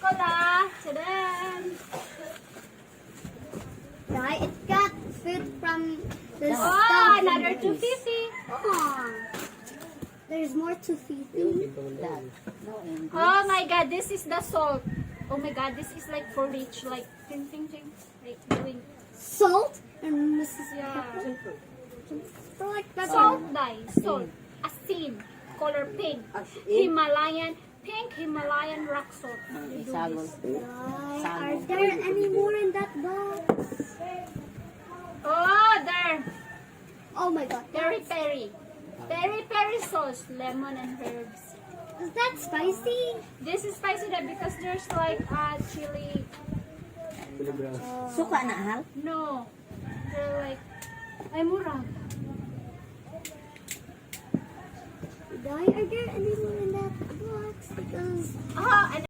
Coca-Cola. Tadam! Right? It got food from the Oh, stuff. another 250. Aw. There's more to feed. That. No, and Oh my God, this is the salt. Oh my God, this is like for rich, like ting ting ting, like doing Salt and Mrs. yeah. For like pepper. Salt dye, salt, asin, color pink, pink Himalayan rock salt. You do isagol. this. Are there any more in that box? Oh, there, Oh my god. peri peri sauce, lemon and herbs. Is that spicy? This is spicy that because there's like chili. Suka na, hal? No, they're like ay mura. Are there any more in that box? Because Oh,